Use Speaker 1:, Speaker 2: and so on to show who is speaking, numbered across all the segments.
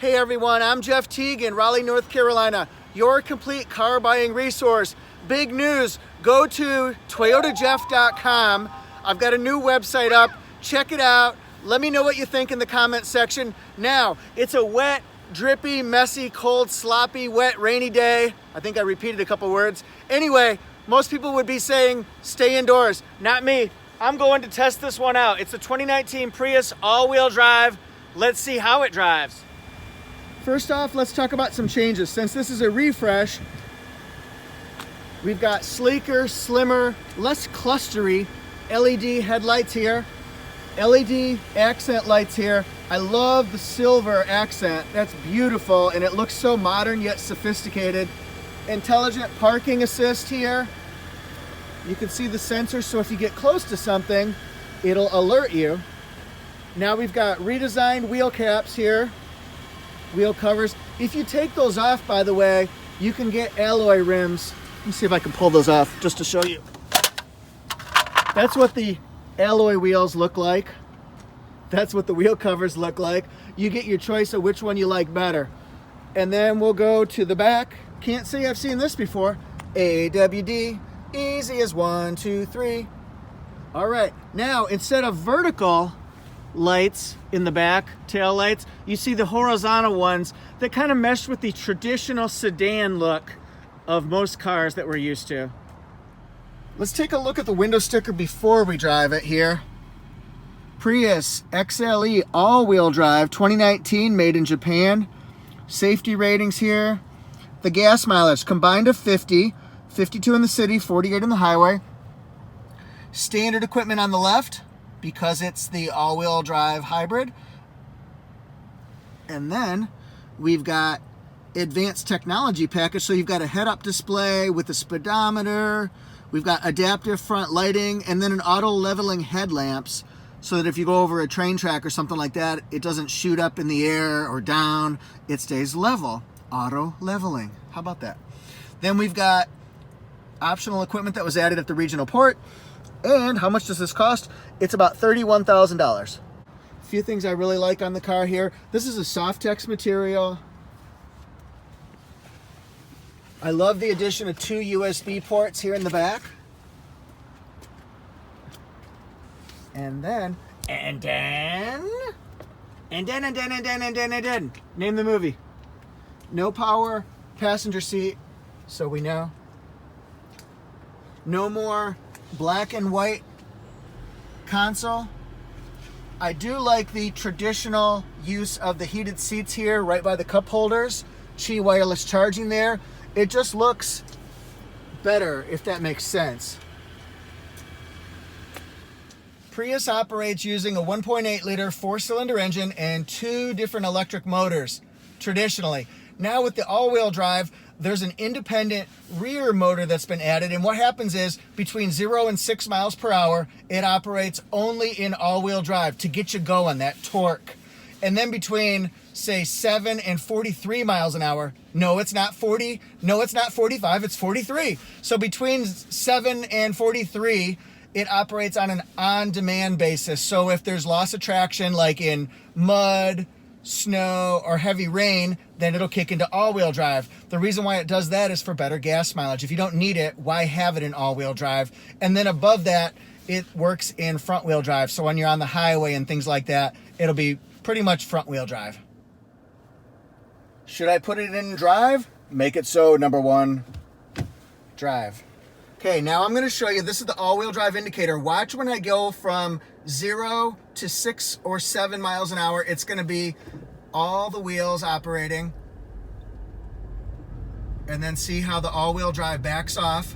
Speaker 1: Hey everyone, I'm Jeff Teague in Raleigh, North Carolina, your complete car buying resource. Big news, go to toyotajeff.com. I've got a new website up, check it out. Let me know what you think in the comment section. Now, it's a wet, drippy, messy, cold, sloppy, wet, rainy day. I think I repeated a couple words. Anyway, most people would be saying, stay indoors. Not me. I'm going to test this one out. It's a 2019 Prius all-wheel drive. Let's see how it drives. First off, let's talk about some changes. Since this is a refresh, we've got sleeker, slimmer, less clustery LED headlights here, LED accent lights here. I love the silver accent. That's beautiful, and it looks so modern yet sophisticated. Intelligent parking assist here. You can see the sensor, so if you get close to something, it'll alert you. Now we've got redesigned wheel caps here. Wheel covers. If you take those off, by the way, you can get alloy rims. Let me see if I can pull those off just to show you. That's what the alloy wheels look like. That's what the wheel covers look like. You get your choice of which one you like better. And then we'll go to the back. Can't say I've seen this before. AWD, easy as 1, 2, 3. All right, now instead of vertical lights in the back, tail lights, you see the horizontal ones that kind of mesh with the traditional sedan look of most cars that we're used to. Let's take a look at the window sticker before we drive it here. Prius XLE all-wheel drive 2019, made in Japan. Safety ratings here. The gas mileage combined of 50, 52 in the city, 48 in the highway. Standard equipment on the left, because it's the all-wheel drive hybrid. And then we've got advanced technology package. So you've got a head-up display with a speedometer. We've got adaptive front lighting, and then an auto leveling headlamps, so that if you go over a train track or something like that, it doesn't shoot up in the air or down. It stays level. Auto leveling. How about that? Then we've got optional equipment that was added at the regional port. And how much does this cost? It's about $31,000. A few things I really like on the car here. This is a Softex material. I love the addition of 2 USB ports here in the back. And then, name the movie. No power passenger seat, so we know. No more black and white console. I do like the traditional use of the heated seats here right by the cup holders. Qi wireless charging there. It just looks better, if that makes sense. Prius operates using a 1.8 liter 4-cylinder engine and 2 different electric motors traditionally. Now with the all-wheel drive, there's an independent rear motor that's been added, and what happens is between 0 and 6 miles per hour, it operates only in all-wheel drive to get you going, that torque. And then between, say, 7 and 43 miles an hour, no, it's not 40, no, it's not 45, it's 43. So between 7 and 43, it operates on an on-demand basis. So if there's loss of traction, like in mud, snow, or heavy rain, then it'll kick into all-wheel drive. The reason why it does that is for better gas mileage. If you don't need it, why have it in all-wheel drive? And then above that, it works in front-wheel drive. So when you're on the highway and things like that, it'll be pretty much front-wheel drive. Should I put it in drive? Make it so, number 1, drive. Okay, now I'm going to show you, this is the all-wheel drive indicator. Watch when I go from 0 to 6 or 7 miles an hour. It's going to be all the wheels operating. And then see how the all-wheel drive backs off.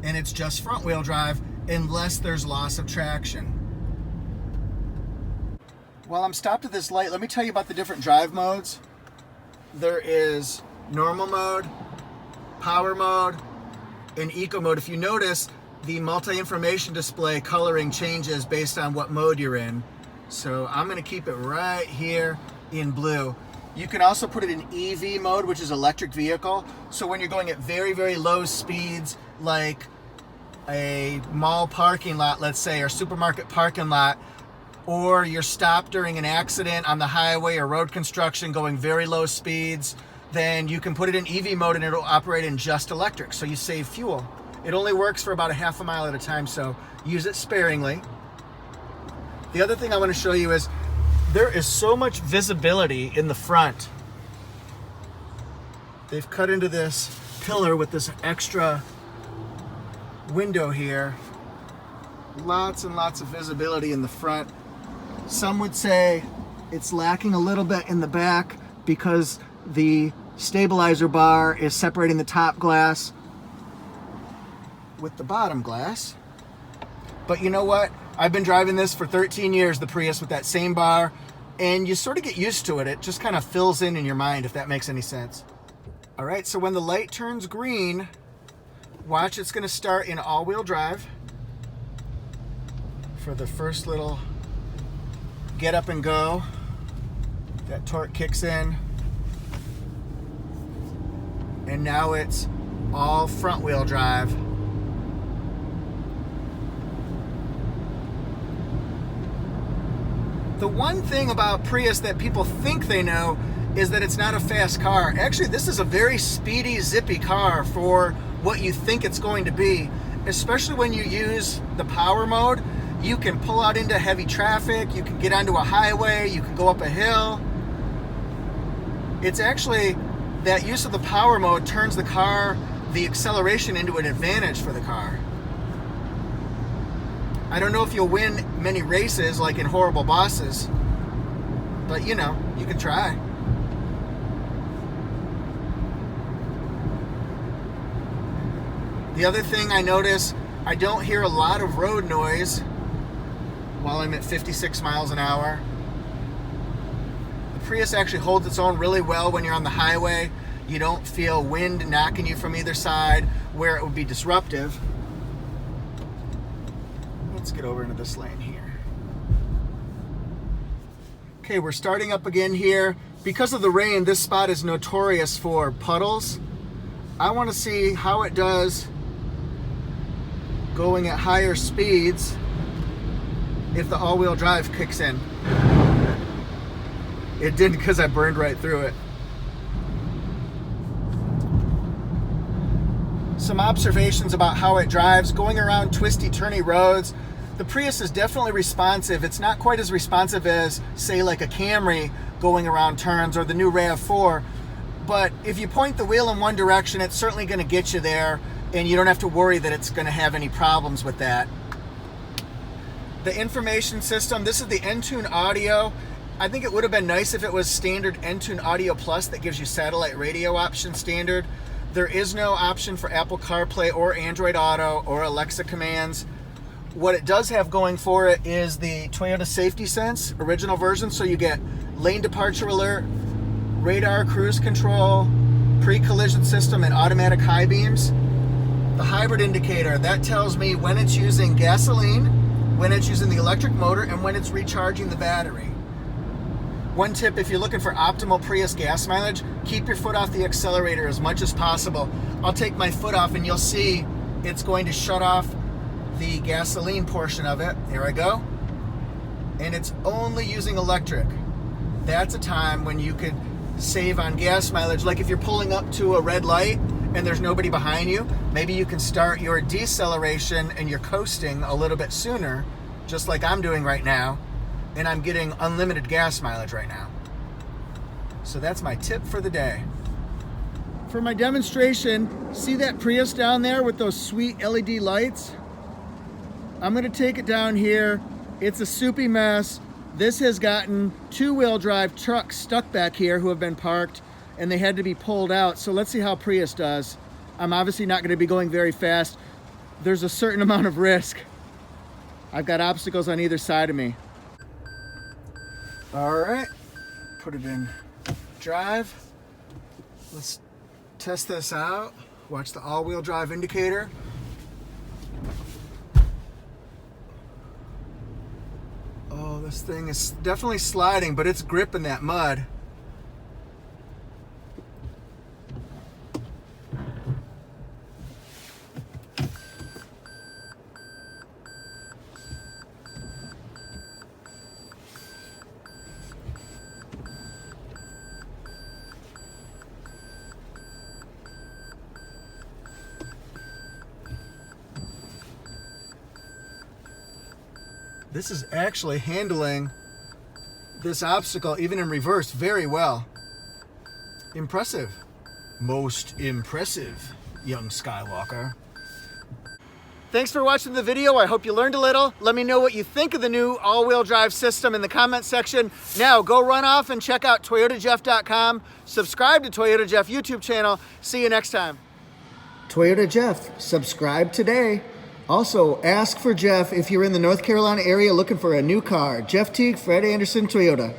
Speaker 1: And it's just front-wheel drive unless there's loss of traction. While I'm stopped at this light, let me tell you about the different drive modes. There is normal mode, power mode, and eco mode. If you notice, the multi-information display coloring changes based on what mode you're in. So I'm going to keep it right here in blue. You can also put it in EV mode, which is electric vehicle. So when you're going at very, very low speeds, like a mall parking lot, let's say, or supermarket parking lot, or you're stopped during an accident on the highway or road construction going very low speeds, then you can put it in EV mode and it'll operate in just electric, so you save fuel. It only works for about a half a mile at a time, so use it sparingly. The other thing I want to show you is there is so much visibility in the front. They've cut into this pillar with this extra window here. Lots and lots of visibility in the front. Some would say it's lacking a little bit in the back because the stabilizer bar is separating the top glass with the bottom glass. But you know what? I've been driving this for 13 years, the Prius, with that same bar, and you sort of get used to it. It just kind of fills in your mind, if that makes any sense. All right, so when the light turns green, watch, it's going to start in all-wheel drive for the first little get up and go. That torque kicks in. And now it's all front-wheel drive. The one thing about Prius that people think they know is that it's not a fast car. Actually, this is a very speedy, zippy car for what you think it's going to be, especially when you use the power mode. You can pull out into heavy traffic, you can get onto a highway, you can go up a hill. It's actually that use of the power mode turns the car, the acceleration, into an advantage for the car. I don't know if you'll win many races like in Horrible Bosses, but you know, you can try. The other thing I notice, I don't hear a lot of road noise while I'm at 56 miles an hour. The Prius actually holds its own really well when you're on the highway. You don't feel wind knocking you from either side where it would be disruptive. Let's get over into this lane here. Okay, we're starting up again here. Because of the rain, this spot is notorious for puddles. I want to see how it does going at higher speeds if the all-wheel drive kicks in. It didn't, because I burned right through it. Some observations about how it drives. Going around twisty, turny roads, the Prius is definitely responsive. It's not quite as responsive as, say, like a Camry going around turns or the new RAV4, but if you point the wheel in one direction, it's certainly going to get you there, and you don't have to worry that it's going to have any problems with that. The information system, this is the Entune audio. I think it would have been nice if it was standard Entune Audio Plus that gives you satellite radio option standard. There is no option for Apple CarPlay or Android Auto or Alexa commands. What it does have going for it is the Toyota Safety Sense original version, so you get lane departure alert, radar cruise control, pre-collision system, and automatic high beams. The hybrid indicator, that tells me when it's using gasoline, when it's using the electric motor, and when it's recharging the battery. One tip, if you're looking for optimal Prius gas mileage, keep your foot off the accelerator as much as possible. I'll take my foot off and you'll see it's going to shut off the gasoline portion of it. Here I go. And it's only using electric. That's a time when you could save on gas mileage. Like if you're pulling up to a red light and there's nobody behind you, maybe you can start your deceleration and your coasting a little bit sooner, just like I'm doing right now, and I'm getting unlimited gas mileage right now. So that's my tip for the day. For my demonstration, see that Prius down there with those sweet LED lights? I'm gonna take it down here. It's a soupy mess. This has gotten two-wheel drive trucks stuck back here who have been parked, and they had to be pulled out. So let's see how Prius does. I'm obviously not gonna be going very fast. There's a certain amount of risk. I've got obstacles on either side of me. All right, put it in drive. Let's test this out. Watch the all-wheel drive indicator. Oh, this thing is definitely sliding, but it's gripping that mud. This is actually handling this obstacle, even in reverse, very well. Impressive. Most impressive, young Skywalker. Thanks for watching the video. I hope you learned a little. Let me know what you think of the new all-wheel drive system in the comment section. Now, go run off and check out ToyotaJeff.com. Subscribe to Toyota Jeff YouTube channel. See you next time. Toyota Jeff, subscribe today. Also, ask for Jeff if you're in the North Carolina area looking for a new car. Jeff Teague, Fred Anderson, Toyota.